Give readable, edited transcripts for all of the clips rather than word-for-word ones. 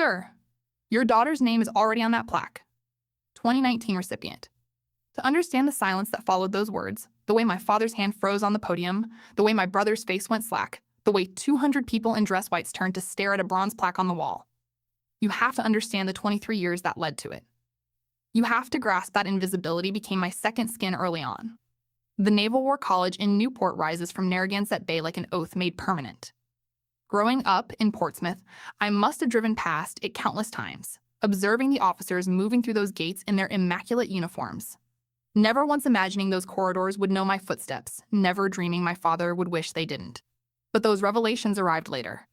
Sir, your daughter's name is already on that plaque. 2019 recipient. To understand the silence that followed those words, the way my father's hand froze on the podium, the way my brother's face went slack, the way 200 people in dress whites turned to stare at a bronze plaque on the wall, you have to understand the 23 years that led to it. You have to grasp that invisibility became my second skin early on. The Naval War College in Newport rises from Narragansett Bay like an oath made permanent. Growing up in Portsmouth, I must have driven past it countless times, observing the officers moving through those gates in their immaculate uniforms. Never once imagining those corridors would know my footsteps, never dreaming my father would wish they didn't. But those revelations arrived later.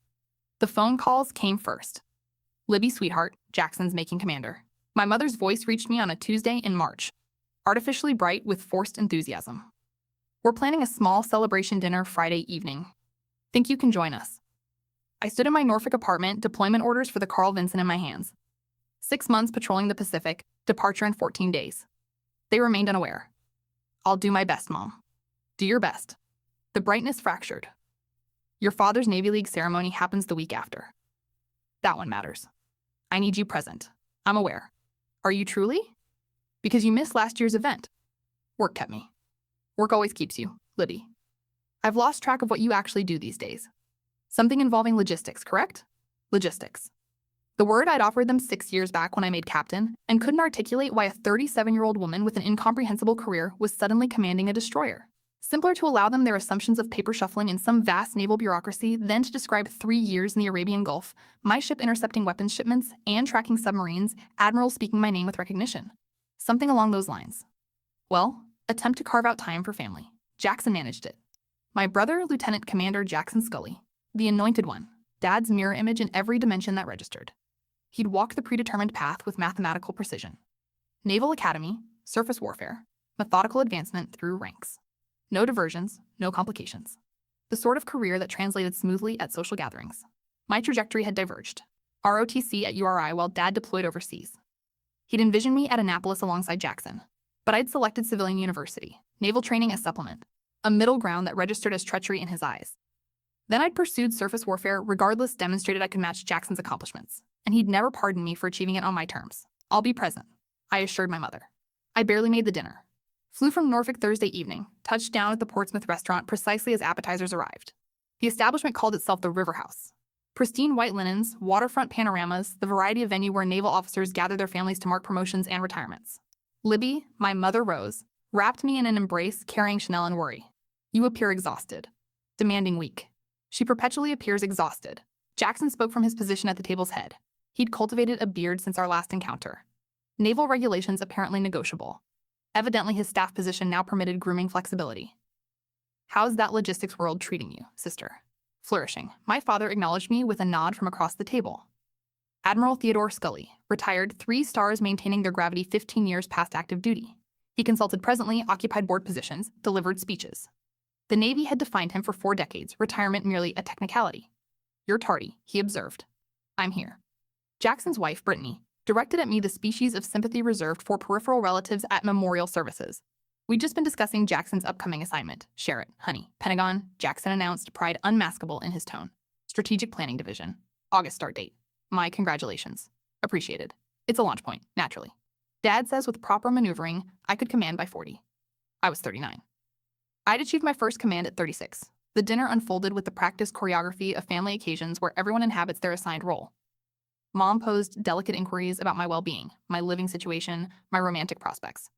The phone calls came first. Libby, sweetheart, Jackson's making commander. My mother's voice reached me on a Tuesday in March, artificially bright with forced enthusiasm. We're planning a small celebration dinner Friday evening. Think you can join us? I stood in my Norfolk apartment, deployment orders for the Carl Vinson in my hands. 6 months patrolling the Pacific, departure in 14 days. They remained unaware. I'll do my best, Mom. Do your best. The brightness fractured. Your father's Navy League ceremony happens the week after. That one matters. I need you present. I'm aware. Are you truly? Because you missed last year's event. Work kept me. Work always keeps you, Libby. I've lost track of what you actually do these days. Something involving logistics, correct? Logistics. The word I'd offered them 6 years back when I made captain, and couldn't articulate why a 37-year-old woman with an incomprehensible career was suddenly commanding a destroyer. Simpler to allow them their assumptions of paper shuffling in some vast naval bureaucracy than to describe 3 years in the Arabian Gulf, my ship intercepting weapons shipments and tracking submarines, admirals speaking my name with recognition. Something along those lines. Well, attempt to carve out time for family. Jackson managed it. My brother, Lieutenant Commander Jackson Scully, the anointed one, Dad's mirror image in every dimension that registered. He'd walk the predetermined path with mathematical precision. Naval Academy, surface warfare, methodical advancement through ranks. No diversions, no complications. The sort of career that translated smoothly at social gatherings. My trajectory had diverged. ROTC at URI while Dad deployed overseas. He'd envisioned me at Annapolis alongside Jackson, but I'd selected civilian university, naval training as supplement, a middle ground that registered as treachery in his eyes. Then I'd pursued surface warfare regardless, demonstrated I could match Jackson's accomplishments, and he'd never pardon me for achieving it on my terms. I'll be present, I assured my mother. I barely made the dinner. Flew from Norfolk Thursday evening, touched down at the Portsmouth restaurant precisely as appetizers arrived. The establishment called itself the River House. Pristine white linens, waterfront panoramas, the variety of venue where naval officers gather their families to mark promotions and retirements. Libby, my mother Rose, wrapped me in an embrace carrying Chanel and worry. You appear exhausted. Demanding weak. She perpetually appears exhausted. Jackson spoke from his position at the table's head. He'd cultivated a beard since our last encounter. Naval regulations apparently negotiable. Evidently his staff position now permitted grooming flexibility. How's that logistics world treating you, sister? Flourishing. My father acknowledged me with a nod from across the table. Admiral Theodore Scully, retired 3 stars maintaining their gravity 15 years past active duty. He consulted presently, occupied board positions, delivered speeches. The Navy had defined him for 4 decades, retirement merely a technicality. You're tardy, he observed. I'm here. Jackson's wife, Brittany, directed at me the species of sympathy reserved for peripheral relatives at memorial services. We'd just been discussing Jackson's upcoming assignment. Share it, honey. Pentagon, Jackson announced, pride unmaskable in his tone. Strategic Planning Division. August start date. My congratulations. Appreciated. It's a launch point, naturally. Dad says with proper maneuvering, I could command by 40. I was 39. I'd achieved my first command at 36. The dinner unfolded with the practiced choreography of family occasions where everyone inhabits their assigned role. Mom posed delicate inquiries about my well-being, my living situation, my romantic prospects.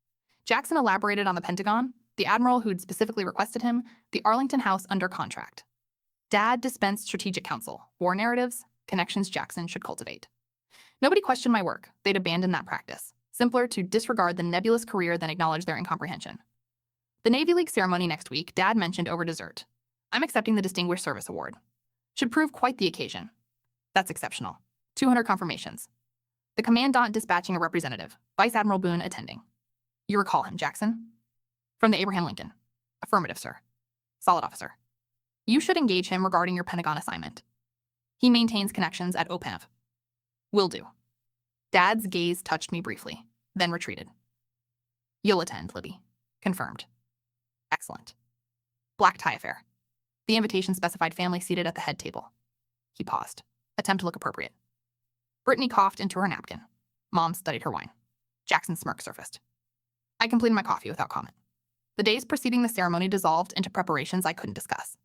Jackson elaborated on the Pentagon, the admiral who'd specifically requested him, the Arlington House under contract. Dad dispensed strategic counsel, war narratives, connections Jackson should cultivate. Nobody questioned my work. They'd abandoned that practice. Simpler to disregard the nebulous career than acknowledge their incomprehension. The Navy League ceremony next week, Dad mentioned over dessert. I'm accepting the Distinguished Service Award. Should prove quite the occasion. That's exceptional. 200 confirmations. The commandant dispatching a representative, Vice Admiral Boone attending. You recall him, Jackson? From the Abraham Lincoln. Affirmative, sir. Solid officer. You should engage him regarding your Pentagon assignment. He maintains connections at OPEV. Will do. Dad's gaze touched me briefly, then retreated. You'll attend, Libby. Confirmed. Excellent. Black tie affair. The invitation specified family seated at the head table. He paused. Attempt to look appropriate. Brittany coughed into her napkin. Mom studied her wine. Jackson's smirk surfaced. I completed my coffee without comment. The days preceding the ceremony dissolved into preparations I couldn't discuss.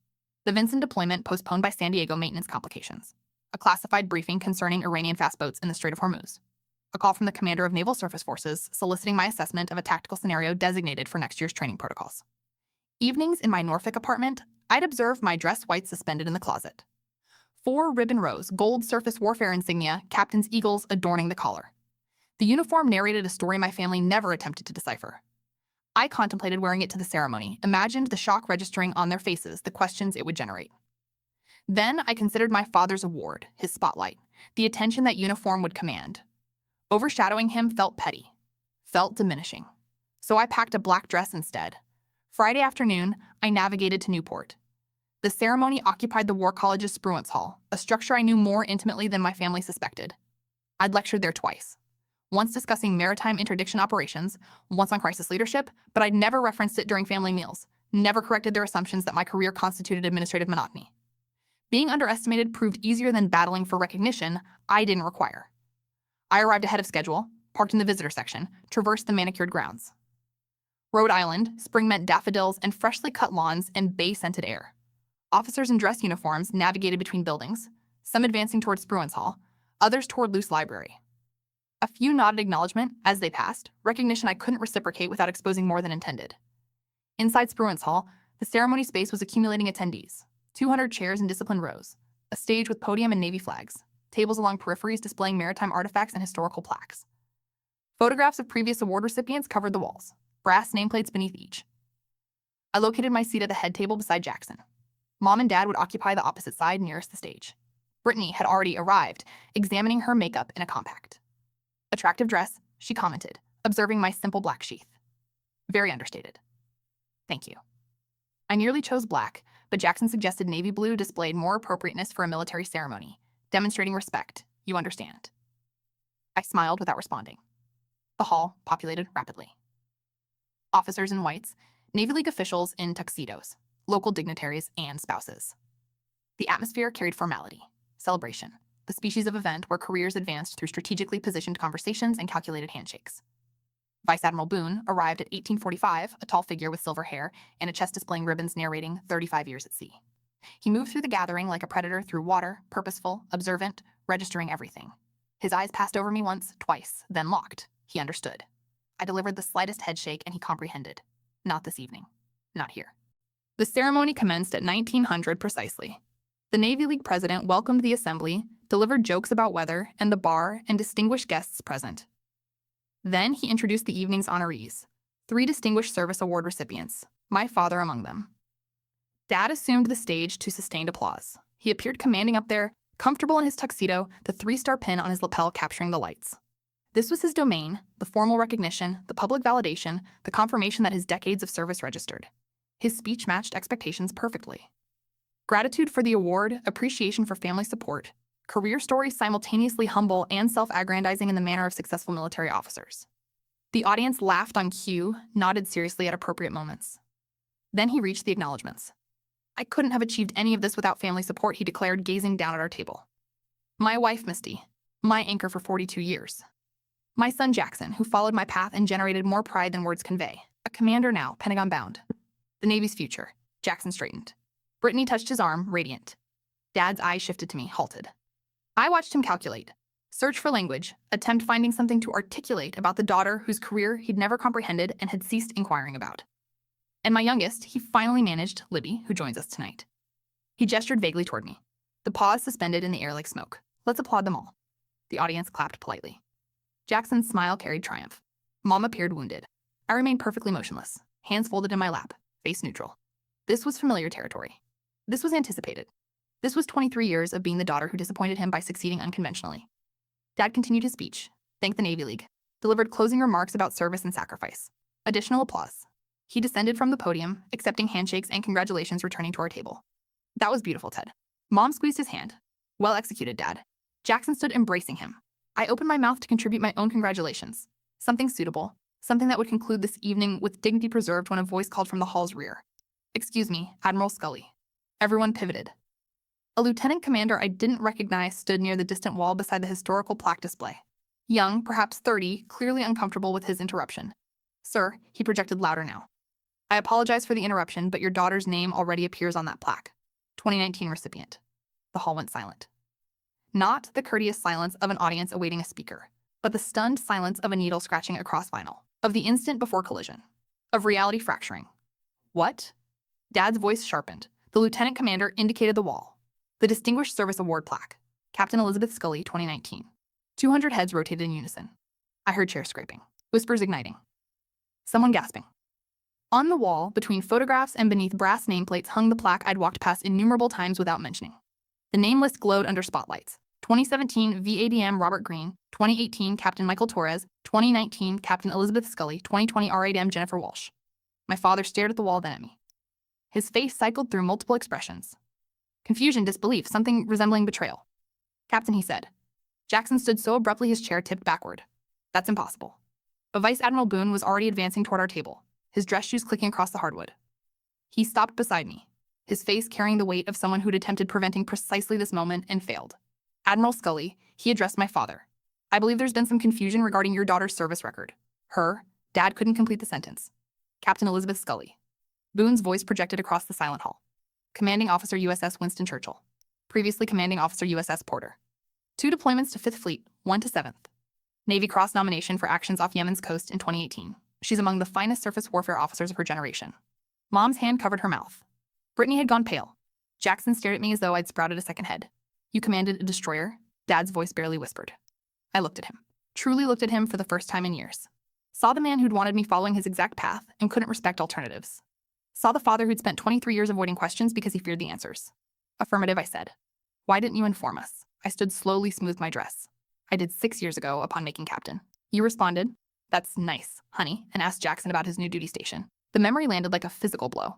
The Vincent deployment postponed by San Diego maintenance complications. A classified briefing concerning Iranian fast boats in the Strait of Hormuz. A call from the commander of Naval Surface Forces soliciting my assessment of a tactical scenario designated for next year's training protocols. Evenings in my Norfolk apartment, I'd observe my dress whites suspended in the closet. 4 ribbon rows, gold surface warfare insignia, captain's eagles adorning the collar. The uniform narrated a story my family never attempted to decipher. I contemplated wearing it to the ceremony, imagined the shock registering on their faces, the questions it would generate. Then I considered my father's award, his spotlight, the attention that uniform would command. Overshadowing him felt petty, felt diminishing. So I packed a black dress instead. Friday afternoon, I navigated to Newport. The ceremony occupied the War College's Spruance Hall, a structure I knew more intimately than my family suspected. I'd lectured there twice. Once discussing maritime interdiction operations, once on crisis leadership, but I'd never referenced it during family meals, never corrected their assumptions that my career constituted administrative monotony. Being underestimated proved easier than battling for recognition I didn't require. I arrived ahead of schedule, parked in the visitor section, traversed the manicured grounds. Rhode Island, spring meant daffodils and freshly cut lawns and bay-scented air. Officers in dress uniforms navigated between buildings, some advancing toward Spruance Hall, others toward Luce Library. A few nodded acknowledgement as they passed, recognition I couldn't reciprocate without exposing more than intended. Inside Spruance Hall, the ceremony space was accumulating attendees, 200 chairs in disciplined rows, a stage with podium and Navy flags, tables along peripheries displaying maritime artifacts and historical plaques. Photographs of previous award recipients covered the walls, brass nameplates beneath each. I located my seat at the head table beside Jackson. Mom and Dad would occupy the opposite side nearest the stage. Brittany had already arrived, examining her makeup in a compact. Attractive dress, she commented, observing my simple black sheath. Very understated. Thank you. I nearly chose black, but Jackson suggested navy blue displayed more appropriateness for a military ceremony, demonstrating respect, you understand. I smiled without responding. The hall populated rapidly. Officers in whites, Navy League officials in tuxedos, local dignitaries and spouses. The atmosphere carried formality, celebration, the species of event where careers advanced through strategically positioned conversations and calculated handshakes. Vice Admiral Boone arrived at 1845, a tall figure with silver hair and a chest displaying ribbons narrating 35 years at sea. He moved through the gathering like a predator through water, purposeful, observant, registering everything. His eyes passed over me once, twice, then locked. He understood. I delivered the slightest headshake and he comprehended. Not this evening. Not here. The ceremony commenced at 1900 precisely. The Navy League president welcomed the assembly, delivered jokes about weather and the bar and distinguished guests present. Then he introduced the evening's honorees, 3 Distinguished Service Award recipients, my father among them. Dad assumed the stage to sustained applause. He appeared commanding up there, comfortable in his tuxedo, the 3-star pin on his lapel capturing the lights. This was his domain, the formal recognition, the public validation, the confirmation that his decades of service registered. His speech matched expectations perfectly. Gratitude for the award, appreciation for family support, career stories simultaneously humble and self-aggrandizing in the manner of successful military officers. The audience laughed on cue, nodded seriously at appropriate moments. Then he reached the acknowledgments. I couldn't have achieved any of this without family support, he declared, gazing down at our table. My wife, Misty, my anchor for 42 years. My son, Jackson, who followed my path and generated more pride than words convey. A commander now, Pentagon bound. The Navy's future. Jackson straightened. Brittany touched his arm, radiant. Dad's eyes shifted to me, halted. I watched him calculate, search for language, attempt finding something to articulate about the daughter whose career he'd never comprehended and had ceased inquiring about. And my youngest, he finally managed, Libby, who joins us tonight. He gestured vaguely toward me. The pause suspended in the air like smoke. Let's applaud them all. The audience clapped politely. Jackson's smile carried triumph. Mom appeared wounded. I remained perfectly motionless, hands folded in my lap, face neutral. This was familiar territory. This was anticipated. This was 23 years of being the daughter who disappointed him by succeeding unconventionally. Dad continued his speech, thanked the Navy League, delivered closing remarks about service and sacrifice. Additional applause. He descended from the podium, accepting handshakes and congratulations, returning to our table. That was beautiful, Ted. Mom squeezed his hand. Well executed, Dad. Jackson stood embracing him. I opened my mouth to contribute my own congratulations. Something suitable, something that would conclude this evening with dignity preserved when a voice called from the hall's rear. Excuse me, Admiral Scully. Everyone pivoted. A lieutenant commander I didn't recognize stood near the distant wall beside the historical plaque display. Young, perhaps 30, clearly uncomfortable with his interruption. "Sir," he projected louder now. "I apologize for the interruption, but your daughter's name already appears on that plaque. 2019 recipient." The hall went silent. Not the courteous silence of an audience awaiting a speaker, but the stunned silence of a needle scratching across vinyl, of the instant before collision, of reality fracturing. "What?" Dad's voice sharpened. The lieutenant commander indicated the wall. The Distinguished Service Award plaque. Captain Elizabeth Scully, 2019. 200 heads rotated in unison. I heard chairs scraping, whispers igniting. Someone gasping. On the wall, between photographs and beneath brass nameplates, hung the plaque I'd walked past innumerable times without mentioning. The name list glowed under spotlights. 2017 VADM Robert Greene, 2018 Captain Michael Torres, 2019 Captain Elizabeth Scully, 2020 RADM Jennifer Walsh. My father stared at the wall, then at me. His face cycled through multiple expressions. Confusion, disbelief, something resembling betrayal. "Captain," he said. Jackson stood so abruptly his chair tipped backward. "That's impossible." But Vice Admiral Boone was already advancing toward our table, his dress shoes clicking across the hardwood. He stopped beside me, his face carrying the weight of someone who'd attempted preventing precisely this moment and failed. "Admiral Scully," he addressed my father. "I believe there's been some confusion regarding your daughter's service record." Dad couldn't complete the sentence. "Captain Elizabeth Scully." Boone's voice projected across the silent hall. "Commanding Officer USS Winston Churchill. Previously Commanding Officer USS Porter. 2 deployments to 5th Fleet, 1 to 7th. Navy Cross nomination for actions off Yemen's coast in 2018. She's among the finest surface warfare officers of her generation." Mom's hand covered her mouth. Brittany had gone pale. Jackson stared at me as though I'd sprouted a second head. "You commanded a destroyer?" Dad's voice barely whispered. I looked at him. Truly looked at him for the first time in years. Saw the man who'd wanted me following his exact path and couldn't respect alternatives. Saw the father who'd spent 23 years avoiding questions because he feared the answers. "Affirmative," I said. "Why didn't you inform us?" I stood slowly, smoothed my dress. "I did 6 years ago upon making captain." You responded, "That's nice, honey," and asked Jackson about his new duty station. The memory landed like a physical blow.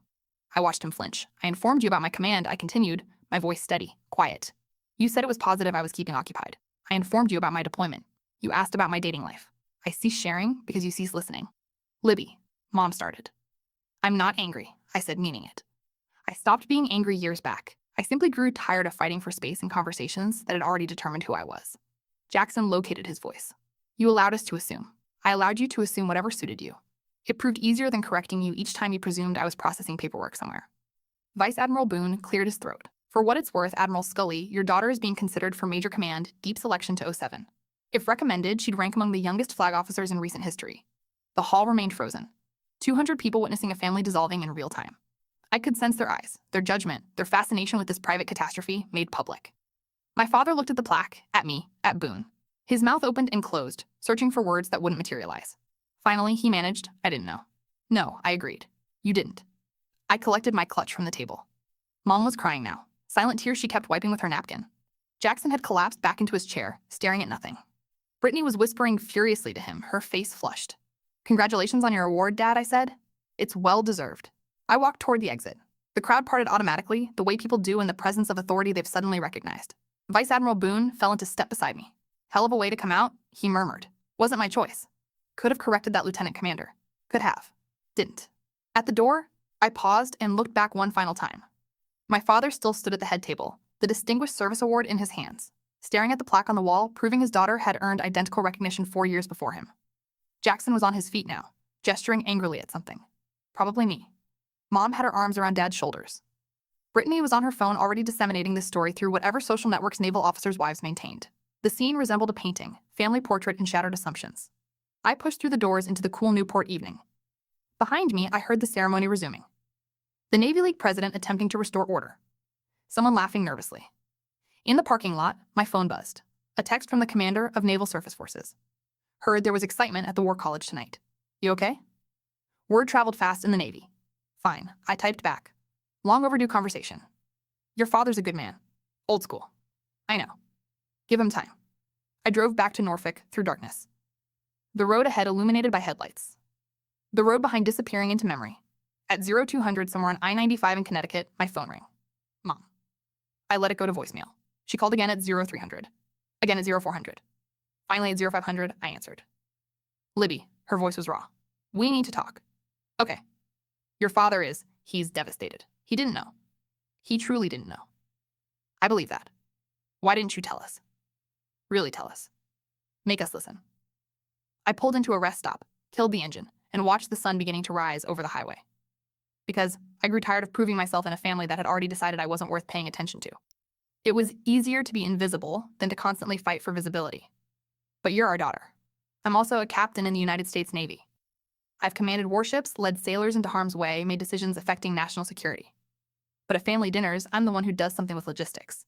I watched him flinch. "I informed you about my command," I continued, my voice steady, quiet. "You said it was positive I was keeping occupied. I informed you about my deployment. You asked about my dating life. I ceased sharing because you ceased listening." "Libby," Mom started. "I'm not angry," I said, meaning it. I stopped being angry years back. I simply grew tired of fighting for space in conversations that had already determined who I was. Jackson located his voice. "You allowed us to assume. I allowed you to assume whatever suited you. It proved easier than correcting you each time you presumed I was processing paperwork somewhere." Vice Admiral Boone cleared his throat. "For what it's worth, Admiral Scully, your daughter is being considered for Major Command, Deep Selection to 07. If recommended, she'd rank among the youngest flag officers in recent history." The hall remained frozen. 200 people witnessing a family dissolving in real time. I could sense their eyes, their judgment, their fascination with this private catastrophe made public. My father looked at the plaque, at me, at Boone. His mouth opened and closed, searching for words that wouldn't materialize. Finally, he managed, "I didn't know." "No," I agreed. "You didn't." I collected my clutch from the table. Mom was crying now, silent tears she kept wiping with her napkin. Jackson had collapsed back into his chair, staring at nothing. Brittany was whispering furiously to him, her face flushed. "Congratulations on your award, Dad," I said. "It's well-deserved." I walked toward the exit. The crowd parted automatically, the way people do in the presence of authority they've suddenly recognized. Vice Admiral Boone fell into step beside me. "Hell of a way to come out," he murmured. "Wasn't my choice. Could have corrected that lieutenant commander. Could have. Didn't." At the door, I paused and looked back one final time. My father still stood at the head table, the Distinguished Service Award in his hands, staring at the plaque on the wall, proving his daughter had earned identical recognition 4 years before him. Jackson was on his feet now, gesturing angrily at something. Probably me. Mom had her arms around Dad's shoulders. Brittany was on her phone already disseminating this story through whatever social networks naval officers' wives maintained. The scene resembled a painting, family portrait and shattered assumptions. I pushed through the doors into the cool Newport evening. Behind me, I heard the ceremony resuming. The Navy League president attempting to restore order. Someone laughing nervously. In the parking lot, my phone buzzed. A text from the commander of Naval Surface Forces. "Heard there was excitement at the War College tonight. You okay?" Word traveled fast in the Navy. "Fine," I typed back. "Long overdue conversation. Your father's a good man. Old school. I know. Give him time." I drove back to Norfolk through darkness. The road ahead illuminated by headlights. The road behind disappearing into memory. At 0200 somewhere on I-95 in Connecticut, my phone rang. Mom. I let it go to voicemail. She called again at 0300. Again at 0400. Finally at 0500, I answered. "Libby," her voice was raw. "We need to talk." "Okay. Your father he's devastated. He didn't know. He truly didn't know." I believe that. Why didn't you tell us? Really tell us. Make us listen. I pulled into a rest stop, killed the engine, and watched the sun beginning to rise over the highway. Because I grew tired of proving myself in a family that had already decided I wasn't worth paying attention to. It was easier to be invisible than to constantly fight for visibility. But you're our daughter. I'm also a captain in the United States Navy. I've commanded warships, led sailors into harm's way, made decisions affecting national security. But at family dinners, I'm the one who does something with logistics.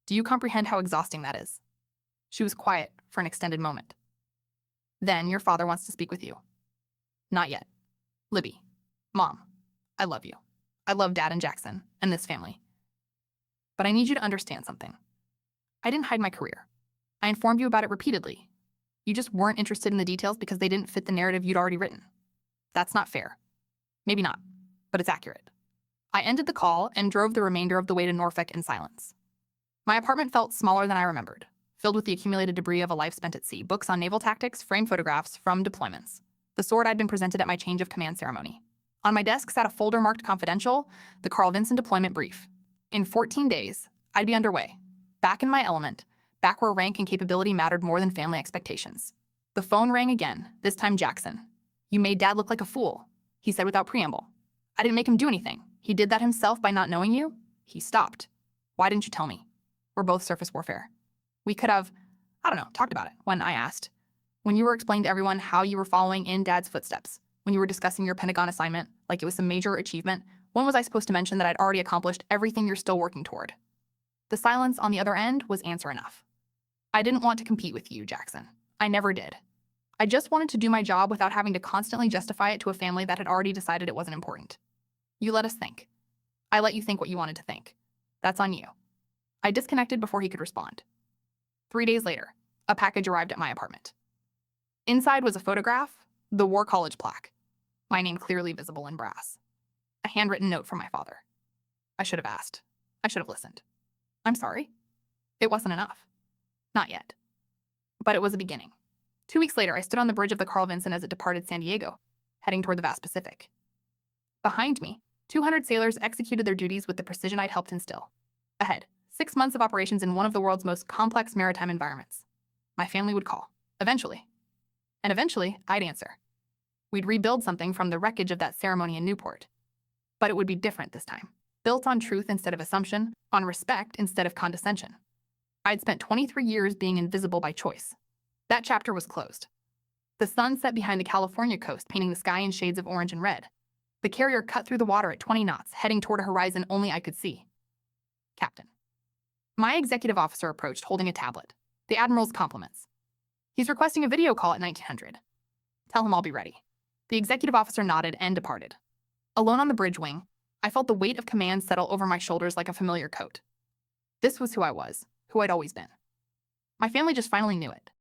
Do you comprehend how exhausting that is? She was quiet for an extended moment. Then your father wants to speak with you. Not yet. Libby, Mom, I love you. I love Dad and Jackson and this family. But I need you to understand something. I didn't hide my career. I informed you about it repeatedly. You just weren't interested in the details because they didn't fit the narrative you'd already written. That's not fair. Maybe not, but it's accurate. I ended the call and drove the remainder of the way to Norfolk in silence. My apartment felt smaller than I remembered, filled with the accumulated debris of a life spent at sea, books on naval tactics, framed photographs from deployments, the sword I'd been presented at my change of command ceremony. On my desk sat a folder marked confidential, the Carl Vinson deployment brief. In 14 days, I'd be underway, back in my element, back where rank and capability mattered more than family expectations. The phone rang again, this time Jackson. You made Dad look like a fool, he said without preamble. I didn't make him do anything. He did that himself by not knowing you. He stopped. Why didn't you tell me? We're both surface warfare. We could have, talked about it when I asked. When you were explaining to everyone how you were following in Dad's footsteps, when you were discussing your Pentagon assignment like it was some major achievement, when was I supposed to mention that I'd already accomplished everything you're still working toward? The silence on the other end was answer enough. I didn't want to compete with you, Jackson. I never did. I just wanted to do my job without having to constantly justify it to a family that had already decided it wasn't important. You let us think. I let you think what you wanted to think. That's on you. I disconnected before he could respond. 3 days later, a package arrived at my apartment. Inside was a photograph, the War College plaque, my name clearly visible in brass. A handwritten note from my father. I should have asked. I should have listened. I'm sorry. It wasn't enough. Not yet. But it was a beginning. 2 weeks later, I stood on the bridge of the Carl Vinson as it departed San Diego, heading toward the vast Pacific. Behind me, 200 sailors executed their duties with the precision I'd helped instill. Ahead, 6 months of operations in one of the world's most complex maritime environments. My family would call, eventually. And eventually, I'd answer. We'd rebuild something from the wreckage of that ceremony in Newport. But it would be different this time. Built on truth instead of assumption, on respect instead of condescension. I'd spent 23 years being invisible by choice. That chapter was closed. The sun set behind the California coast, painting the sky in shades of orange and red. The carrier cut through the water at 20 knots, heading toward a horizon only I could see. Captain. My executive officer approached, holding a tablet. The Admiral's compliments. He's requesting a video call at 1900. Tell him I'll be ready. The executive officer nodded and departed. Alone on the bridge wing, I felt the weight of command settle over my shoulders like a familiar coat. This was who I was, who I'd always been. My family just finally knew it.